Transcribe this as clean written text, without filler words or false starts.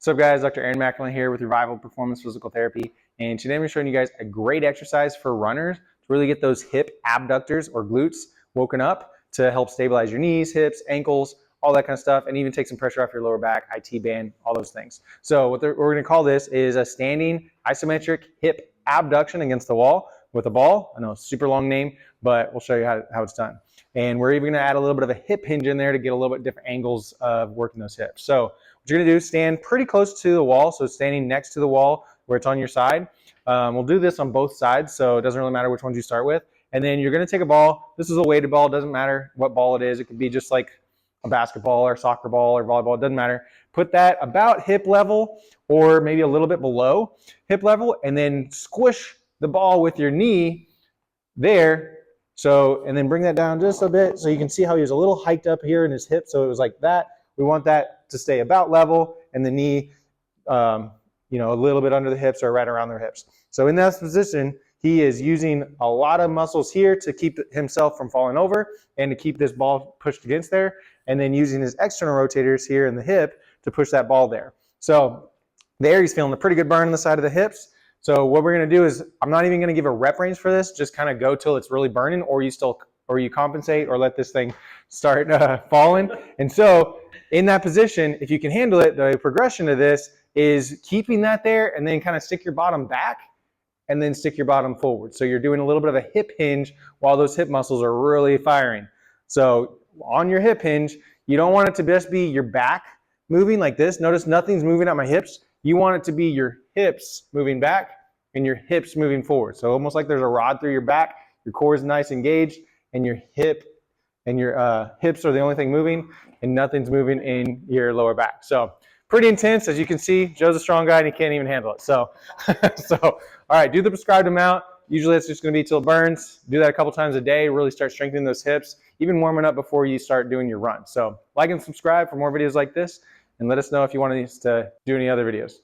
What's up guys, Dr. Aaron Macklin here with Revival Performance Physical Therapy, and today I'm showing you guys a great exercise for runners to really get those hip abductors or glutes woken up to help stabilize your knees, hips, ankles, all that kind of stuff, and even take some pressure off your lower back, IT band, all those things. So what we're going to call this is a standing isometric hip abduction against the wall with a ball. I know, super long name, but we'll show you how it's done. And we're even going to add a little bit of a hip hinge in there to get a little bit different angles of working those hips. So what you're going to do is stand pretty close to the wall, so standing next to the wall where it's on your side. We'll do this on both sides, so it doesn't really matter which ones you start with. And then you're going to take a ball. This is a weighted ball. It doesn't matter what ball it is. It could be just like a basketball or soccer ball or volleyball. It doesn't matter. Put that about hip level or maybe a little bit below hip level, and then squish the ball with your knee there. So, and then bring that down just a bit so you can see how he was a little hiked up here in his hip. So it was like that. We want that to stay about level and the knee, a little bit under the hips or right around their hips. So in that position, he is using a lot of muscles here to keep himself from falling over and to keep this ball pushed against there, and then using his external rotators here in the hip to push that ball there. So there he's feeling a pretty good burn on the side of the hips. So what we're going to do is, I'm not even going to give a rep range for this, just kind of go till it's really burning, or you compensate or let this thing start falling. And so in that position, if you can handle it, the progression of this is keeping that there and then kind of stick your bottom back and then stick your bottom forward. So you're doing a little bit of a hip hinge while those hip muscles are really firing. So on your hip hinge, you don't want it to just be your back moving like this. Notice nothing's moving at my hips. You want it to be your hips moving back and your hips moving forward. So almost like there's a rod through your back, your core is nice engaged, and your hip and your hips are the only thing moving, and nothing's moving in your lower back. So pretty intense. As you can see, Joe's a strong guy and he can't even handle it. So, all right, do the prescribed amount. Usually it's just gonna be till it burns. Do that a couple times a day, really start strengthening those hips, even warming up before you start doing your run. So like and subscribe for more videos like this, and let us know if you want us to do any other videos.